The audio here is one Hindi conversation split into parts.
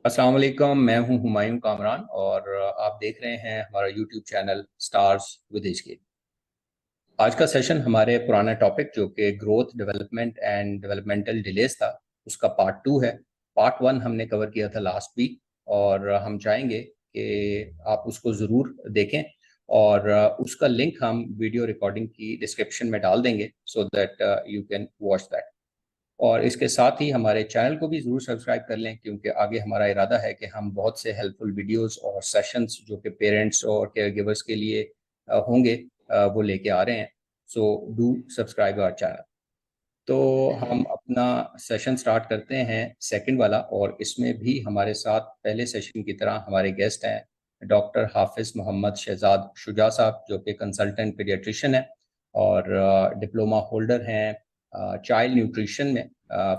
अस्सलाम वालेकुम। मैं हूं हुमायूं कामरान और आप देख रहे हैं हमारा YouTube channel stars with HK. आज का सेशन हमारे पुराना टॉपिक जो कि growth development and developmental delays था, उसका पार्ट 2 है। पार्ट 1 हमने कवर किया था लास्ट वीक और हम चाहेंगे कि आप उसको ज़रूर देखें और उसका लिंक हम वीडियो रिकॉर्डिंग की डिस्क्रिप्शन में डाल देंगे so that you can watch that. और इसके साथ ही हमारे चैनल को भी ज़रूर सब्सक्राइब कर लें, क्योंकि आगे हमारा इरादा है कि हम बहुत से हेल्पफुल वीडियोस और सेशंस जो कि पेरेंट्स और केयर गिवर्स के लिए होंगे, वो लेके आ रहे हैं। So do subscribe our channel. तो हम अपना सेशन स्टार्ट करते हैं, सेकंड वाला, और इसमें भी हमारे साथ पहले सेशन की तरह हमारे गेस्ट हैं डॉक्टर हाफिज़ मोहम्मद शहजाद शुजा साहब, जो कि कंसल्टेंट पीडियाट्रिशियन है और डिप्लोमा होल्डर हैं चाइल्ड न्यूट्रिशन में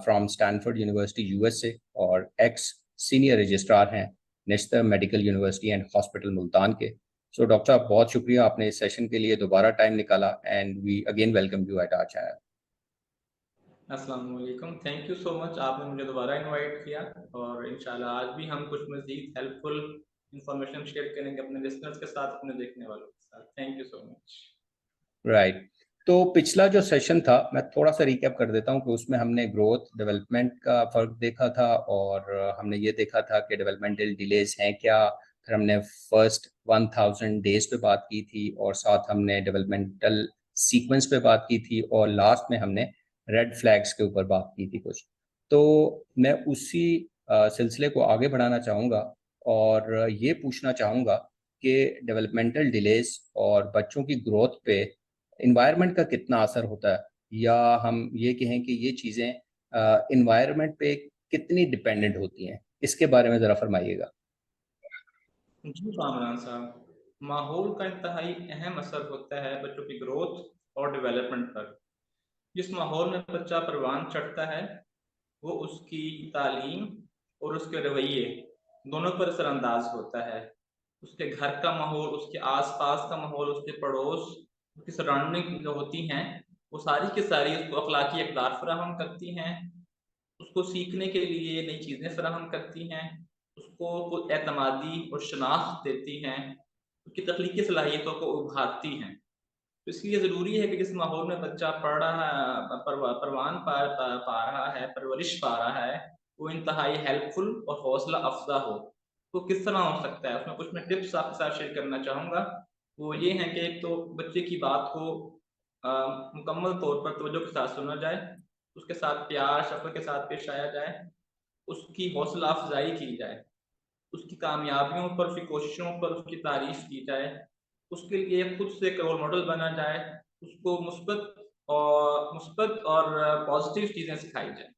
फ्रॉम स्टैनफोर्ड यूनिवर्सिटी यूएसए, और एक्स सीनियर रजिस्ट्रार हैं national medical university and hospital Multan के। सो डॉक्टर साहब, बहुत शुक्रिया आपने इस सेशन के लिए दोबारा टाइम निकाला and we again welcome you at our channel. अस्सलाम वालेकुम। थैंक यू सो मच, आपने मुझे दोबारा इनवाइट किया और इंशाल्लाह आज भी हम कुछ मज़ीद हेल्पफुल इंफॉर्मेशन शेयर करेंगे अपने लिसनर्स के साथ, अपने देखने वालों के साथ। Thank you so much. Right. तो पिछला जो सेशन था मैं थोड़ा सा रिकैप कर देता हूँ कि उसमें हमने ग्रोथ डेवलपमेंट का फ़र्क देखा था और हमने ये देखा था कि डेवलपमेंटल डिलेज हैं क्या। फिर हमने फर्स्ट 1000 डेज पे बात की थी और साथ हमने डेवलपमेंटल सीक्वेंस पे बात की थी और लास्ट में हमने रेड फ्लैग्स के ऊपर बात की थी कुछ। तो मैं उसी सिलसिले को आगे बढ़ाना चाहूँगा और ये पूछना चाहूँगा कि डेवलपमेंटल डिलेज और बच्चों की ग्रोथ पे इन्वायरमेंट का कितना असर होता है, या हम ये कहें कि ये चीज़ें इन्वायरमेंट पे कितनी डिपेंडेंट होती हैं, इसके बारे में ज़रा फरमाइएगा। जी कामरान साहब, माहौल का इंतहाई अहम असर होता है बच्चों की ग्रोथ और डेवलपमेंट पर। जिस माहौल में बच्चा परवान चढ़ता है वो उसकी तालीम और उसके रवैये दोनों पर असरअंदाज होता है। उसके घर का माहौल, उसके आस-पास का माहौल, उसके पड़ोस, उसकी सराउंडिंग जो होती हैं, वो सारी की सारी उसको अखलाकी इक़दार फ़राहम करती हैं, उसको सीखने के लिए नई चीज़ें फ़राहम करती हैं, उसको खुद एतमादी और शनाख्त देती हैं, उसकी तख्लीकी सलाहियतों को उभारती हैं। तो इसलिए ज़रूरी है कि जिस माहौल में बच्चा पढ़ रहा परवान पा रहा है, परवरिश पा रहा है, वो इंतहाई हेल्पफुल और हौसला अफ़ज़ा हो। तो किस तरह हो सकता है? उसमें कुछ मैं टिप्स आपके साथ शेयर करना चाहूँगा। वो ये हैं कि एक तो बच्चे की बात को अ, मुकम्मल तौर पर तवज्जो के साथ सुना जाए, उसके साथ प्यार, शफ़क़त के साथ पेश आया जाए, उसकी हौसला अफ़ज़ाई की जाए, उसकी कामयाबियों पर, उसकी कोशिशों पर उसकी तारीफ़ की जाए, उसके लिए खुद से एक रोल मॉडल बना जाए, उसको मुस्बत और पॉज़िटिव चीज़ें सिखाई जाएँ।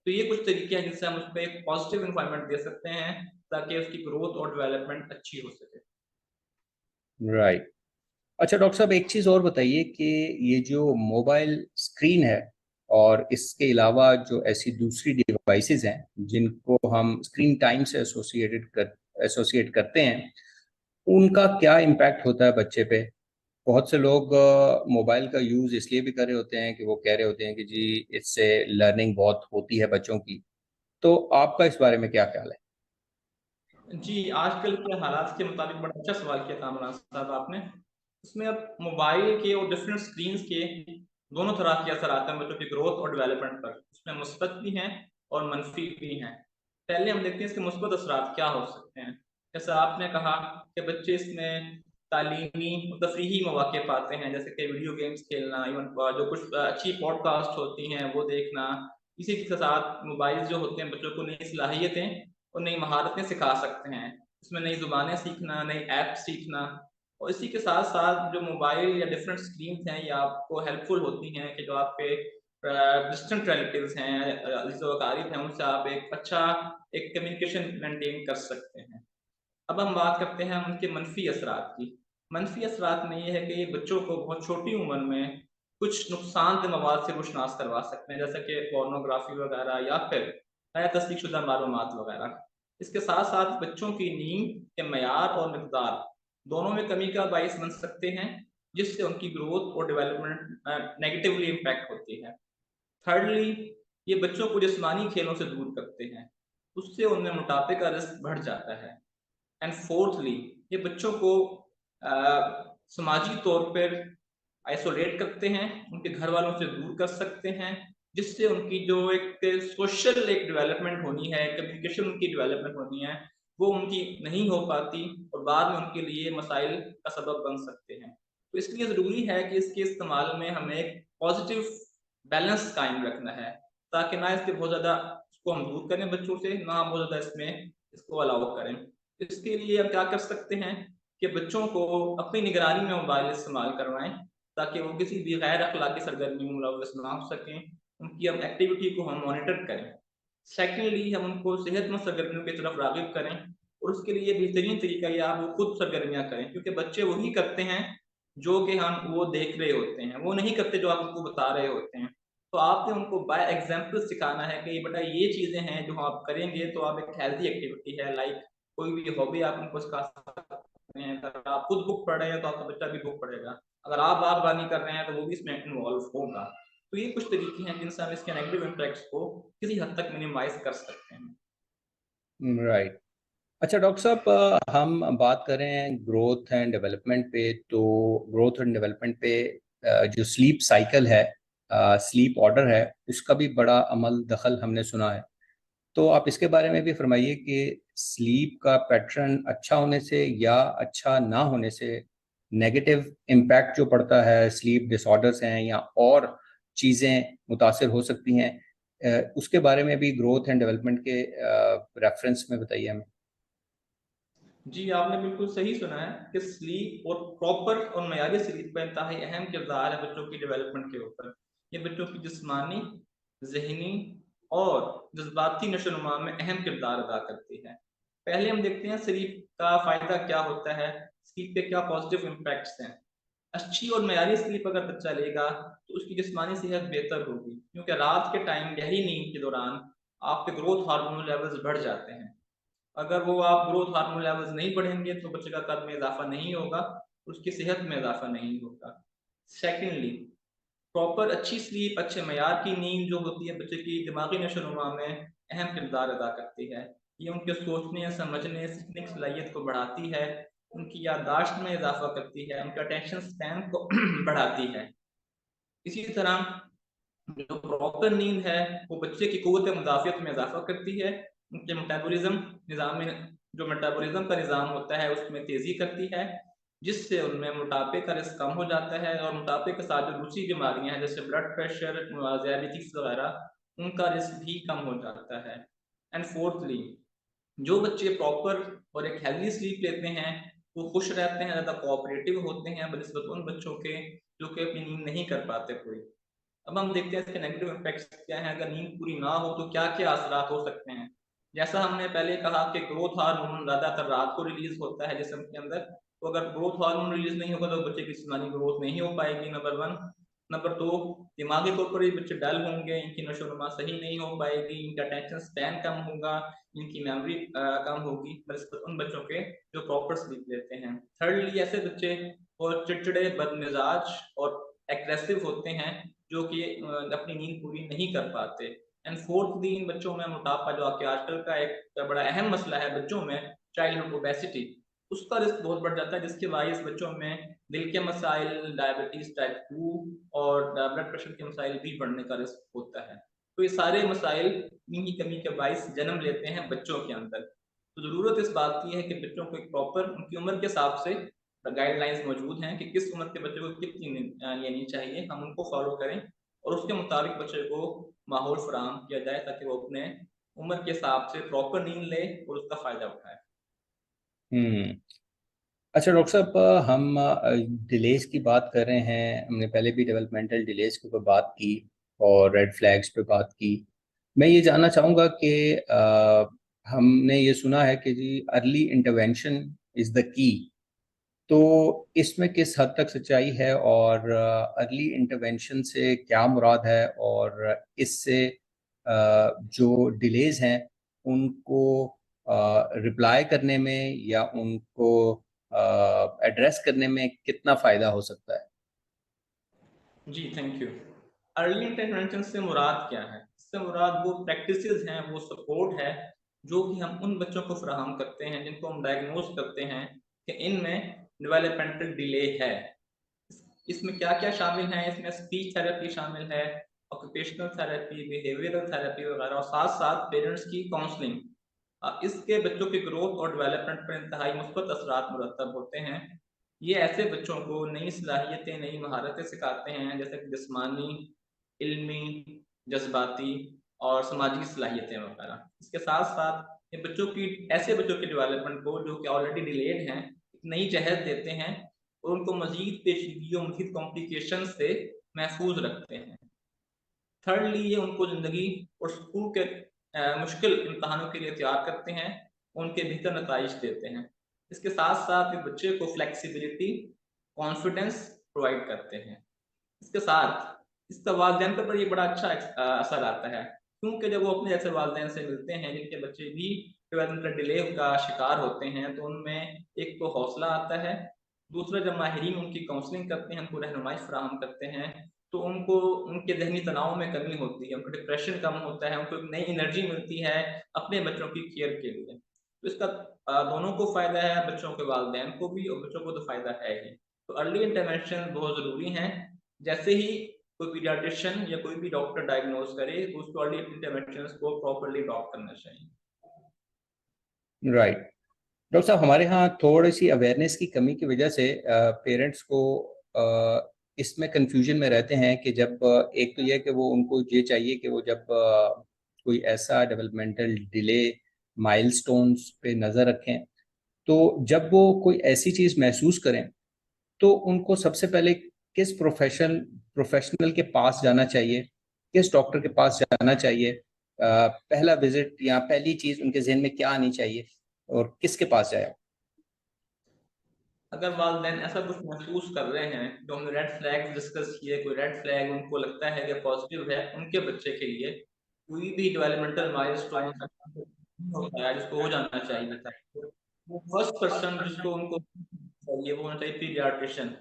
तो ये कुछ तरीके हैं जिनसे हम उसको एक पॉज़िटिव एनवायरनमेंट दे सकते हैं ताकि उसकी ग्रोथ और डेवलपमेंट अच्छी हो सके। राइट। अच्छा डॉक्टर साहब, एक चीज़ और बताइए कि ये जो मोबाइल स्क्रीन है और इसके अलावा जो ऐसी दूसरी डिवाइसेज़ हैं, जिनको हम स्क्रीन टाइम से एसोसिएट करते हैं, उनका क्या इम्पैक्ट होता है बच्चे पे? बहुत से लोग मोबाइल का यूज़ इसलिए भी कर रहे होते हैं कि वो कह रहे होते हैं कि जी इससे लर्निंग बहुत होती है बच्चों की। तो आपका इस बारे में क्या ख़्याल है? जी, आजकल के हालात के मुताबिक बड़ा अच्छा सवाल किया कामरान साहब आपने। इसमें अब मोबाइल के और डिफरेंट स्क्रीन्स के दोनों तरह के असर आते हैं बच्चों की ग्रोथ और डेवलपमेंट पर। इसमें मुस्बत भी हैं और मनफ़ी भी हैं। पहले हम देखते हैं इसके मुस्बत असरात क्या हो सकते हैं। जैसा आपने कहा कि बच्चे इसमें तालीमी और तफ़रीही मौक़े पाते हैं, जैसे कि वीडियो गेम्स खेलना, इवन जो कुछ अच्छी पॉडकास्ट होती हैं वो देखना। इसी के साथ मोबाइल जो होते हैं बच्चों को नई सलाहियतें और नई महारतें सिखा सकते हैं। इसमें नई ज़ुबानें सीखना, नई ऐप्स सीखना, और इसी के साथ-साथ जो मोबाइल या डिफरेंट स्क्रीन्स हैं, ये आपको हेल्पफुल होती हैं कि जो आपके डिस्टेंट रिलेटिव्स हैं, अज़ीज़ व अक़ारिब हैं, उनसे आप एक अच्छा एक कम्युनिकेशन मेंटेन कर सकते हैं। अब हम बात करते हैं उनके मनफ़ी असरात की। मनफ़ी असरात में ये है कि ये बच्चों को बहुत छोटी उम्र में कुछ नुकसानदेह मवाद से रोशनास करवा सकते हैं, जैसे कि पोर्नोग्राफ़ी वग़ैरह या फिर गैर तस्दीक़शुदा मालूमात वग़ैरह। इसके साथ-साथ बच्चों की नींद के मयार और मिक़दार दोनों में कमी का बाइस बन सकते हैं, जिससे उनकी ग्रोथ और डेवलपमेंट नेगेटिवली इम्पैक्ट होती है। थर्डली, ये बच्चों को जिस्मानी खेलों से दूर करते हैं। उससे उनमें मोटापे का रिस्क बढ़ जाता है। एंड फोर्थली, ये बच्चों को समाजी तौर पर आइसोलेट करते हैं, उनके घर वालों से दूर कर सकते हैं, जिससे उनकी जो एक सोशल एक डेवलपमेंट होनी है, कम्युनिकेशन उनकी डेवलपमेंट होनी है, वो उनकी नहीं हो पाती और बाद में उनके लिए मसाइल का सबब बन सकते हैं। तो इसलिए ज़रूरी है कि इसके इस्तेमाल में हमें एक पॉजिटिव बैलेंस कायम रखना है, ताकि ना इसके बहुत ज़्यादा इसको हम दूर करें बच्चों से, ना हम बहुत ज़्यादा इसमें इसको अलाउ करें। इसके लिए हम क्या कर सकते हैं कि बच्चों को अपनी निगरानी में मोबाइल इस्तेमाल करवाएँ, ताकि वो किसी भी गैर अखलाकी सरगर्मी में मुलव्वस ना हो सकें, उनकी हम एक्टिविटी को हम मॉनिटर करें। सेकेंडली, हम उनको सेहतमंद सरगर्मियों की तरफ राग़िब करें और उसके लिए बेहतरीन तरीका ये आप वो खुद सरगर्मियाँ करें, क्योंकि बच्चे वही करते हैं जो कि वो देख रहे होते हैं, वो नहीं करते जो आप उनको बता रहे होते हैं। तो आपने उनको बाय एग्ज़ाम्पल सिखाना है कि बेटा ये चीज़ें हैं जो आप करेंगे तो आप एक हेल्दी एक्टिविटी है, लाइक कोई भी हॉबी आप उनको सिखा सकते हैं। अगर आप खुद बुक पढ़ रहे हैं तो आपका बच्चा भी बुक पढ़ेगा। अगर आप बागबानी कर रहे हैं तो वो भी इसमें इन्वॉल्व होगा। तो ये कुछ तरीके हैं जिनसे हम इसके नेगेटिव इम्पैक्ट्स को किसी हद तक मिनिमाइज़ कर सकते हैं। राइट। अच्छा डॉक्टर साहब, हम बात करें ग्रोथ एंड डेवलपमेंट पे, तो ग्रोथ एंड डेवलपमेंट पे जो स्लीप साइकिल है, स्लीप ऑर्डर है, उसका भी बड़ा अमल दखल हमने सुना है। तो आप इसके बारे में भी फरमाइए कि स्लीप का पैटर्न अच्छा होने से या अच्छा ना होने से नेगेटिव इम्पैक्ट जो पड़ता है, स्लीप डिसऑर्डर्स हैं या और चीज़ें मुतासिर हो सकती हैं, उसके बारे में भी ग्रोथ एंड डेवलपमेंट के रेफरेंस में बताइए हमें। जी, आपने बिल्कुल सही सुना है कि स्लीप और प्रॉपर और मयारी स्लीप का इंतहाई अहम किरदार है बच्चों की डेवलपमेंट के ऊपर। ये बच्चों की जिस्मानी, ज़हनी और जज़्बाती नशो-नुमा में अहम किरदार अदा करती है। पहले हम देखते हैं स्लीप का फ़ायदा क्या होता है, स्लीप के क्या पॉज़िटिव इम्पैक्ट्स हैं। अच्छी और मयारी स्लीप अगर बच्चा लेगा तो उसकी जिस्मानी सेहत बेहतर होगी, क्योंकि रात के टाइम गहरी नींद के दौरान आपके ग्रोथ हार्मोन लेवल्स बढ़ जाते हैं। अगर वो आप ग्रोथ हार्मोन लेवल्स नहीं बढ़ेंगे तो बच्चे का कद में इज़ाफ़ा नहीं होगा, उसकी सेहत में इज़ाफ़ा नहीं होगा। सेकेंडली, प्रॉपर अच्छी स्लीप, अच्छे मयार की नींद जो होती है बच्चे की दिमागी नशो-नुमा में अहम किरदार अदा करती है। ये उनके सोचने, समझने, सीखने की सलाहियत को बढ़ाती है, उनकी याददाश्त में इज़ाफ़ा करती है, उनका अटेंशन स्पैन को बढ़ाती है। इसी तरह जो प्रॉपर नींद है वो बच्चे की क़ुव्वत मुदाफ़ियत में इज़ाफ़ा करती है, उनके मेटाबॉलिज़्म निज़ाम में जो मेटाबॉलिज़्म का निज़ाम होता है उसमें तेज़ी करती है, जिससे उनमें मोटापे का रिस्क कम हो जाता है और मोटापे के साथ जो दूसरी बीमारियाँ हैं जैसे ब्लड प्रेशर, डायबिटीज़ वग़ैरह, उनका रिस्क भी कम हो जाता है। एंड फोर्थली, जो बच्चे प्रॉपर और एक हेल्दी स्लीप लेते हैं, वो खुश रहते हैं, ज़्यादा कोऑपरेटिव होते हैं बनिस्बत उन बच्चों के जो कि अपनी नींद नहीं कर पाते पूरी। अब हम देखते हैं इसके नेगेटिव इम्पैक्ट्स क्या हैं, अगर नींद पूरी ना हो तो क्या-क्या असरात हो सकते हैं। जैसा हमने पहले कहा कि ग्रोथ हार्मोन ज़्यादातर रात को रिलीज़ होता है जिस्म के अंदर, तो अगर ग्रोथ हार्मोन रिलीज़ नहीं होगा तो बच्चे की जिस्मानी ग्रोथ नहीं हो पाएगी, नंबर 1। नंबर 2, दिमागी तौर पर भी बच्चे डल होंगे, इनकी नशो-नुमा सही नहीं हो पाएगी, इनका अटेंशन स्पैन कम होगा, इनकी मेमोरी कम होगी बनिस्बत उन बच्चों के जो प्रॉपर स्लीप लेते हैं। थर्डली, ऐसे बच्चे और चिड़चिड़े, बदमिज़ाज और एग्रेसिव होते हैं जो कि अपनी नींद पूरी नहीं कर पाते। एंड फोर्थली, इन बच्चों में मोटापा जो कि आजकल का एक बड़ा अहम मसला है बच्चों में, चाइल्डहुड ओबेसिटी, उसका रिस्क बहुत बढ़ जाता है जिसके बाइस बच्चों में दिल के मसाइल, डायबिटीज़ टाइप 2 और ब्लड प्रेशर के मसाइल भी बढ़ने का रिस्क होता है। तो ये सारे मसाइल नींद की कमी के बाइस जन्म लेते हैं बच्चों के अंदर। तो ज़रूरत इस बात की है कि बच्चों को एक प्रॉपर उनकी उम्र के हिसाब से गाइडलाइंस मौजूद हैं कि किस उम्र के बच्चे को कितनी नींद लेनी चाहिए, हम उनको फॉलो करें और उसके मुताबिक बच्चे को माहौल फराहम किया जाए ताकि वो अपने उम्र के हिसाब से प्रॉपर नींद ले और उसका फ़ायदा उठाए। हम्म। अच्छा डॉक्टर साहब, हम डिलेज की बात कर रहे हैं, हमने पहले भी डेवलपमेंटल डिलेज के ऊपर बात की और रेड फ्लैग्स पे बात की। मैं ये जानना चाहूँगा कि हमने ये सुना है कि जी early intervention is the key, तो इसमें किस हद तक सच्चाई है और अर्ली इंटरवेंशन से क्या मुराद है, और इससे जो डिलेज हैं उनको रिप्लाई करने में या उनको एड्रेस करने में कितना फ़ायदा हो सकता है? जी, थैंक यू। अर्ली इंटरवेंशन से मुराद क्या है? इससे मुराद वो प्रैक्टिसेज़ हैं, वो सपोर्ट है जो कि हम उन बच्चों को फराहम करते हैं जिनको हम डायग्नोज करते हैं कि इनमें डेवलपमेंटल डिले है। इसमें क्या क्या शामिल है? इसमें स्पीच थेरेपी शामिल है, ऑक्यूपेशनल थेरेपी, बिहेवियरल थेरेपी वगैरह, और साथ साथ पेरेंट्स की काउंसलिंग। इसके बच्चों की ग्रोथ और डेवलपमेंट पर इंतहाई मुस्बत असरात मुरतब होते हैं। ये ऐसे बच्चों को नई सलाहियतें, नई महारतें सिखाते हैं, जैसे कि जिस्मानी, इल्मी, जज्बाती और समाजी सलाहियतें वगैरह। इसके साथ साथ ये बच्चों की, ऐसे बच्चों की डेवलपमेंट को जो कि ऑलरेडी डिलेड हैं, नई जहत देते हैं और उनको मजीद पेचीदगी और मजीद कॉम्प्लिकेशन से महफूज रखते हैं। थर्डली, ये उनको ज़िंदगी और स्कूल के मुश्किल इम्तहानों के लिए तैयार करते हैं, उनके बेहतर नताइज देते हैं। इसके साथ साथ ये बच्चे को फ्लेक्सिबिलिटी, कॉन्फिडेंस प्रोवाइड करते हैं। इसके साथ इसका वालिदैन पर ये बड़ा अच्छा असर आता है, क्योंकि जब वो अपने जैसे वालिदैन से मिलते हैं जिनके बच्चे भी डेवलपमेंटल डिले का शिकार होते हैं, तो उनमें एक तो हौसला आता है। दूसरा, जब माहिरीन उनकी काउंसलिंग करते हैं, उनको रहनुमाई फराहम करते हैं, तो उनको उनके ज़हनी तनाव में कमी होती है, उनको डिप्रेशन कम होता है, उनको एक नई एनर्जी मिलती है अपने बच्चों की केयर के लिए। तो इसका दोनों को फ़ायदा है, बच्चों के वालिदैन को भी और बच्चों को तो फ़ायदा है ही। तो अर्ली इंटरवेंशन बहुत ज़रूरी हैं। जैसे ही कोई पीडियाट्रिशियन या कोई भी डॉक्टर डायग्नोज करे, तो उसको अर्ली इंटरवेंशंस को प्रॉपर्ली अडॉप्ट करना चाहिए। राइट। डॉक्टर साहब, हमारे यहाँ थोड़ी सी अवेयरनेस की कमी की वजह से पेरेंट्स को इसमें कंफ्यूजन में रहते हैं कि जब एक तो यह कि वो उनको ये चाहिए कि वो जब कोई ऐसा डेवलपमेंटल डिले माइलस्टोन्स पे नज़र रखें, तो जब वो कोई ऐसी चीज़ महसूस करें तो उनको सबसे पहले किस प्रोफेशनल के पास जाना चाहिए, किस डॉक्टर के पास जाना चाहिए, पहला विजिट या पहली चीज़ उनके जहन में क्या आनी चाहिए और किसके पास जाए? अगर वालिदैन ऐसा कुछ महसूस कर रहे हैं, जो हमने रेड फ्लैग डिस्कस किए, कोई रेड फ्लैग उनको लगता है कि पॉजिटिव है उनके बच्चे के लिए, कोई भी डेवलपमेंटल माइलस्टोन होता है जिसको हो जाना चाहिए था, वो फर्स्ट पर्सन जिसको उनको चाहिए वो होना चाहिए पीडियाट्रिशियन।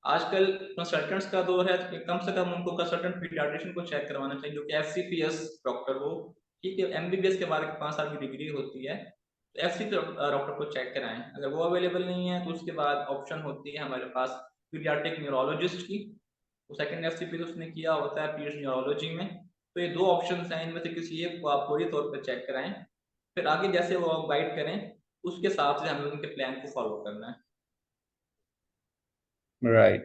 आजकल कंसल्टेंट्स का दौर है, तो कम से कम उनको कंसल्टेंट पीडियाट्रिशियन को चेक करवाना चाहिए, जो कि एफसीपीएस डॉक्टर हो। ठीक है, एमबीबीएस के बाद 5 साल की डिग्री होती है, तो एफसीपी डॉक्टर को चेक कराएं। अगर वो अवेलेबल नहीं है, तो उसके बाद ऑप्शन होती है हमारे पास पीडियाट्रिक न्यूरोलॉजिस्ट की। तो सेकंड एफसीपी तो उसने किया होता है पीएच न्यूरोलॉजी में। तो ये दो ऑप्शन हैं, इनमें से किसी एक को आप फौरी तौर पर चेक कराएं, फिर आगे जैसे वो गाइड करें उसके हिसाब से हमें उनके प्लान को फॉलो करना है। राइट।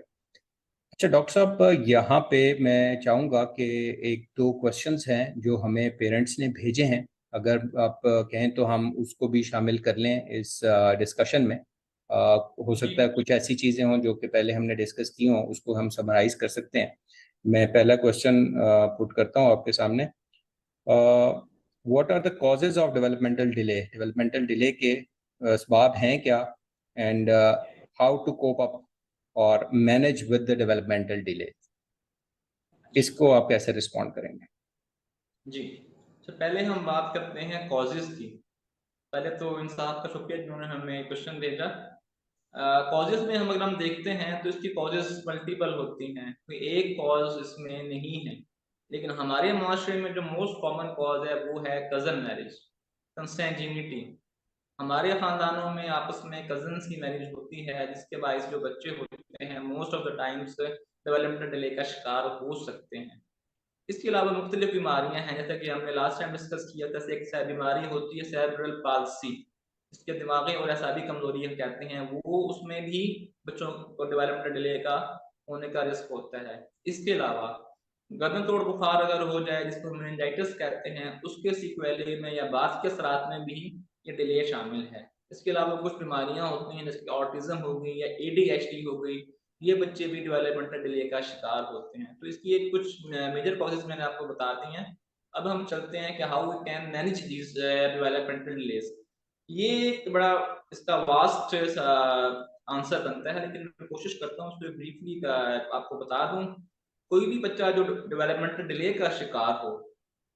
अच्छा डॉक्टर साहब, यहाँ पे मैं चाहूँगा कि एक दो क्वेश्चंस हैं जो हमें पेरेंट्स ने भेजे हैं, अगर आप कहें तो हम उसको भी शामिल कर लें इस डिस्कशन में। हो सकता है जी कुछ ऐसी चीज़ें हों जो कि पहले हमने डिस्कस की हों, उसको हम समराइज कर सकते हैं। मैं पहला क्वेश्चन पुट करता हूँ आपके सामने। What are the causes of developmental delay? Developmental delay के असबाब हैं क्या, and how to cope up और manage with the developmental delay? इसको आप कैसे रिस्पॉन्ड करेंगे? जी, तो पहले हम बात करते हैं कॉजेज़ की। पहले तो इन साहब का शुक्रिया जिन्होंने हमें क्वेश्चन भेजा। कॉजेज़ में हम अगर हम देखते हैं तो इसकी कॉजेज़ मल्टीपल होती हैं, कोई एक कॉज़ इसमें नहीं है। लेकिन हमारे माशरे में जो मोस्ट कॉमन कॉज़ है वो है कज़न मैरिज, कंसैंग्यूनिटी। हमारे ख़ानदानों में आपस में कज़न्स की मैरिज होती है, जिसके बाइस जो बच्चे होते हैं most of the times developmental delay का शिकार हो सकते हैं। इसके अलावा मुख्तलिफ बीमारियां हैं, जैसा कि हमने लास्ट टाइम डिस्कस किया था, एक बीमारी होती है सेरेब्रल पाल्सी, इसके दिमागी और असाबी कमजोरी हम कहते हैं, वो उसमें भी बच्चों को डेवलपमेंट डिले का होने का रिस्क होता है। इसके अलावा गर्दन तोड़ बुखार अगर हो जाए, जिसको मेनिंजाइटिस कहते हैं, उसके सीक्वेले में या बाद के असरात में भी ये डिले शामिल है। इसके अलावा कुछ बीमारियां होती हैं जैसे ऑटिज्म हो गई या एडीएचडी हो गई, ये बच्चे भी डेवलपमेंटल डिले का शिकार होते हैं। तो इसकी एक कुछ मेजर कॉजेज मैंने आपको बता दी हैं। अब हम चलते हैं कि how we can manage these developmental delays. ये एक बड़ा इसका वास्ट आंसर बनता है, लेकिन मैं कोशिश करता हूँ उसको ब्रीफली आपको बता दूं। कोई भी बच्चा जो डेवलपमेंटल डिले का शिकार हो,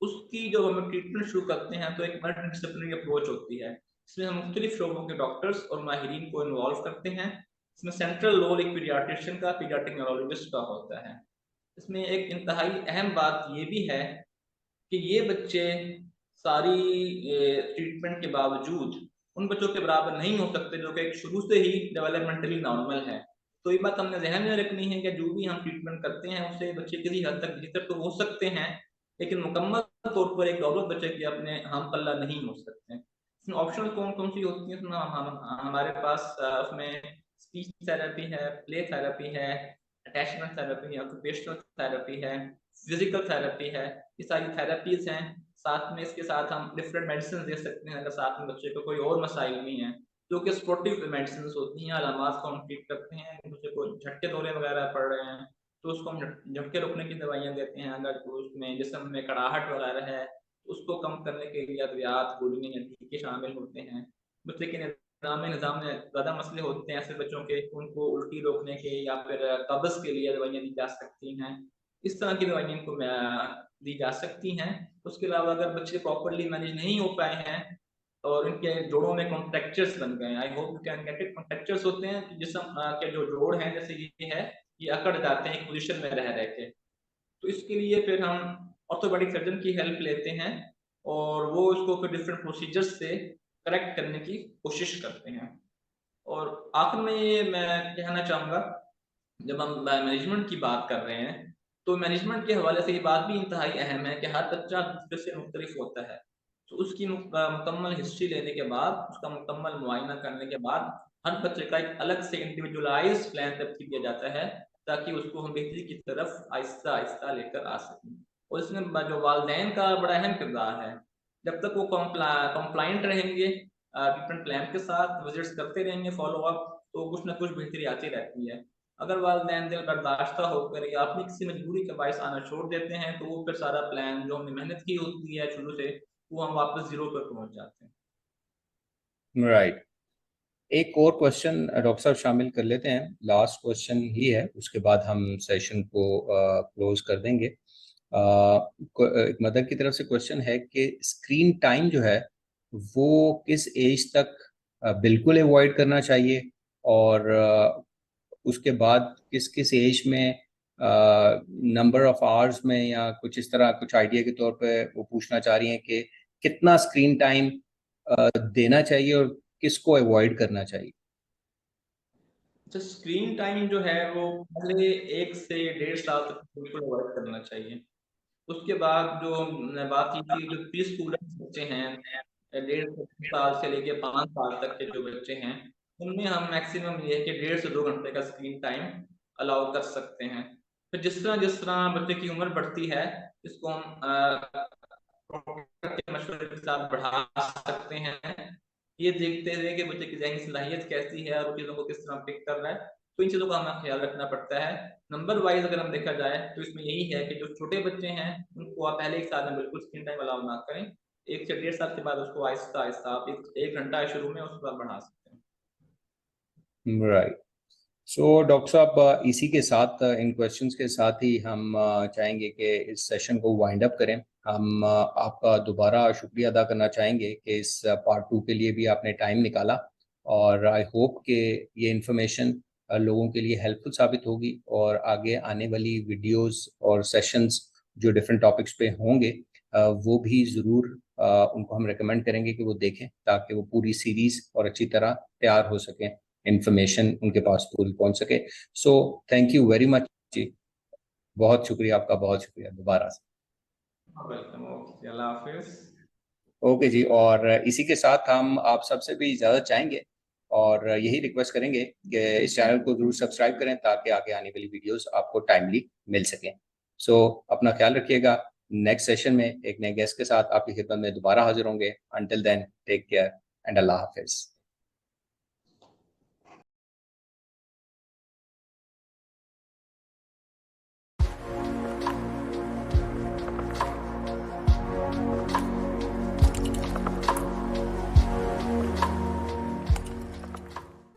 उसकी जो हम ट्रीटमेंट शुरू करते हैं तो एक मल्टी डिसिप्लिनरी अप्रोच होती है। इसमें हम मुख्तलिफ शोबों के डॉक्टर्स और माहिरीन को इन्वॉल्व करते हैं। इसमें सेंट्रल रोल एक पीडियाट्रिशियन का, पीडियाट्रिक न्यूरोलॉजिस्ट का होता है। इसमें एक इंतहाई अहम बात ये भी है कि ये बच्चे सारी ट्रीटमेंट के बावजूद उन बच्चों के बराबर नहीं हो सकते जो कि शुरू से ही डेवलपमेंटली नॉर्मल है। तो ये बात हमने ज़हन में रखनी है कि जो भी हम ट्रीटमेंट करते हैं उससे बच्चे किसी हद तक बेहतर तो हो सकते हैं, लेकिन मुकम्मल तौर पर एक नॉर्मल बच्चे के अपने हम पल्ला नहीं हो सकते। इसमें ऑप्शनल कौन-कौन सी होती हैं? इसमें हमारे पास उसमें स्पीच थेरेपी है, प्ले थेरेपी है, अटैचमेंट थेरेपी है, ऑक्यूपेशनल थेरेपी है, फिजिकल थेरेपी है। ये सारी थेरेपीज हैं। साथ में इसके साथ हम डिफरेंट मेडिसिन दे सकते हैं अगर साथ में बच्चे को कोई और मसाइल भी हैं, जो कि सपोर्टिव मेडिसिन होती हैं, अलामात को हम ट्रीट करते हैं। बच्चे को झटके दौरे वगैरह पड़ रहे हैं तो उसको हम झटके रोकने की दवाइयाँ देते हैं। अगर उसमें जिस्म में कड़ाहट वगैरह है तो उसको कम करने के लिए अद्वियात, गोलियाँ या टीके शामिल होते हैं। बच्चे के निज़ाम में ज़्यादा मसले होते हैं ऐसे बच्चों के, उनको उल्टी रोकने के या फिर कब्ज़ के लिए दवाइयाँ दी जा सकती हैं। इस तरह की दवाइयाँ इनको दी जा सकती हैं। उसके अलावा अगर बच्चे प्रॉपर्ली मैनेज नहीं हो पाए हैं और इनके जोड़ों में कॉन्ट्रैक्चर्स बन गए हैं, I hope you can get it. Contractures होते हैं कि जिस्म के जो जोड़ हैं, जैसे ये है, ये अकड़ जाते हैं एक पोजीशन में रह के। तो इसके लिए फिर हम ऑर्थोपेडिक सर्जन की हेल्प लेते हैं और वो इसको फिर डिफरेंट प्रोसीजर्स से करेक्ट करने की कोशिश करते हैं। और आखिर में ये मैं कहना चाहूँगा, जब हम मैनेजमेंट की बात कर रहे हैं, तो मैनेजमेंट के हवाले से ये बात भी इंतहाई अहम है कि हर बच्चा दूसरे से मुख्तलिफ होता है। तो उसकी मुकम्मल हिस्ट्री लेने के बाद, उसका मुकम्मल मुआयना करने के बाद, हर बच्चे का एक अलग से इंडिविजुअलाइज़्ड प्लान तब किया जाता है, ताकि उसको हम बेहतरी की तरफ आहिस्ता-आहिस्ता लेकर आ सकें। और इसमें जो वालिदैन का बड़ा अहम किरदार है। जब तक वो कॉम्प्लायंट रहेंगे ट्रीटमेंट प्लान के साथ, विज़िट्स करते रहेंगे, फ़ॉलो अप, तो कुछ न कुछ बेहतरी आती रहती है। अगर वालिदैन दिल बर्दाश्ता होकर या अपनी किसी मजबूरी के बायस आना छोड़ देते हैं, तो वो फिर सारा प्लान जो हमने मेहनत की होती है शुरू से, वो हम वापस ज़ीरो पर पहुँच जाते हैं। राइट। एक और क्वेश्चन डॉक्टर साहब शामिल कर लेते हैं, लास्ट क्वेश्चन ही है, उसके बाद हम सेशन को क्लोज कर देंगे। एक मदर की तरफ से क्वेश्चन है कि स्क्रीन टाइम जो है वो किस एज तक बिल्कुल अवॉइड करना चाहिए, और उसके बाद किस किस एज में नंबर ऑफ आवर्स में, या कुछ इस तरह कुछ आइडिया के तौर पे वो पूछना चाह रही हैं कि कितना स्क्रीन टाइम देना चाहिए और किसको अवॉइड करना चाहिए। तो स्क्रीन टाइम जो है वो पहले 1 से 1.5 साल तक बिल्कुल अवॉइड करना चाहिए। उसके बाद जो हमने बात की थी, जो प्री स्कूलर्स बच्चे हैं, 1.5 साल से लेके 5 साल तक के जो बच्चे हैं, उनमें हम मैक्सिमम ये है कि 1.5 से 2 घंटे का स्क्रीन टाइम अलाउ कर सकते हैं। फिर जिस तरह बच्चे की उम्र बढ़ती है, इसको हम डॉक्टर के मशवरे के साथ बढ़ा सकते हैं। ये देखते हुए कि बच्चे की ज़हनी सलाहियत कैसी है और वो चीज़ों को किस तरह पिक कर रहा है, तो इन चीज़ों का हमें ख्याल रखना पड़ता है। नंबर वाइज़ अगर हम देखा जाए तो इसमें यही है कि जो छोटे बच्चे हैं, उनको आप पहले 1 साल में बिल्कुल स्क्रीन टाइम अलाउ ना करें। 1 से 1.5 साल के बाद उसको आहिस्ता-आहिस्ता आप 1 घंटा है शुरू में, उसके बाद बढ़ा सकते हैं। राइट। सो डॉक्टर साहब, इसी के साथ इन क्वेश्चंस के साथ ही हम चाहेंगे कि इस सेशन को वाइंड अप करें। हम आपका दोबारा शुक्रिया अदा करना चाहेंगे कि इस पार्ट 2 के लिए भी आपने टाइम निकाला, और आई होप कि ये इन्फॉर्मेशन लोगों के लिए हेल्पफुल साबित होगी, और आगे आने वाली वीडियोस और सेशंस जो डिफरेंट टॉपिक्स पे होंगे वो भी ज़रूर उनको हम रेकमेंड करेंगे कि वो देखें, ताकि वो पूरी सीरीज़ और अच्छी तरह तैयार हो सकें, इंफॉर्मेशन उनके पास पूरी पहुंच सके। So thank you very much जी, बहुत शुक्रिया आपका, बहुत शुक्रिया दोबारा से। वेलकम, ओके, अल्लाह हाफ़िज़। ओके जी, और इसी के साथ हम आप सबसे भी इजाज़त चाहेंगे, और यही रिक्वेस्ट करेंगे कि इस चैनल को जरूर सब्सक्राइब करें ताकि आगे आने वाली वीडियोस आपको टाइमली मिल सकें। सो अपना ख्याल रखिएगा। नेक्स्ट सेशन में एक नए गेस्ट के साथ आपकी खिदमत में दोबारा हाजिर होंगे। Until then take care and अल्लाह हाफिज़।